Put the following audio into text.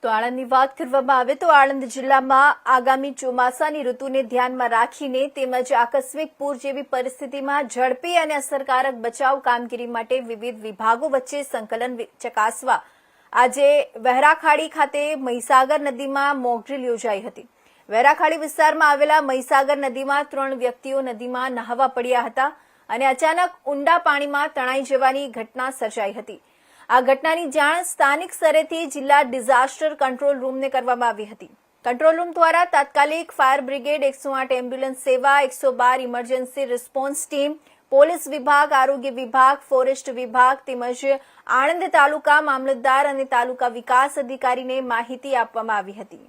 તો આણંદની વાત કરવામાં આવે તો આણંદ જિલ્લામાં આગામી ચોમાસાની ઋતુને ધ્યાનમાં રાખીને તેમજ આકસ્મિક પૂર જેવી પરિસ્થિતિમાં ઝડપી અને અસરકારક બચાવ કામગીરી માટે વિવિધ વિભાગો વચ્ચે સંકલન ચકાસવા આજે વહેરાખાડી ખાતે મહીસાગર નદીમાં મોકડ્રીલ યોજાઈ હતી। વહેરાખાડી વિસ્તારમાં આવેલા મહીસાગર નદીમાં 3 વ્યક્તિઓ નદીમાં નહાવા પડ્યા હતા અને અચાનક ઊંડા પાણીમાં તણાઈ જવાની ઘટના સર્જાઈ હતી। આ ઘટનાની જાણ સ્થાનિક સ્તરેથી જિલ્લા ડિઝાસ્ટર કંટ્રોલ રૂમને કરવામાં આવી હતી। કંટ્રોલ રૂમ દ્વારા તાત્કાલિક ફાયર બ્રિગેડ, 108 એમ્બ્યુલન્સ સેવા, 112 ઇમરજન્સી રિસ્પોન્સ ટીમ, પોલીસ વિભાગ, આરોગ્ય વિભાગ, ફોરેસ્ટ વિભાગ તેમજ આણંદ તાલુકા મામલતદાર અને તાલુકા વિકાસ અધિકારીને માહિતી આપવામાં આવી હતી।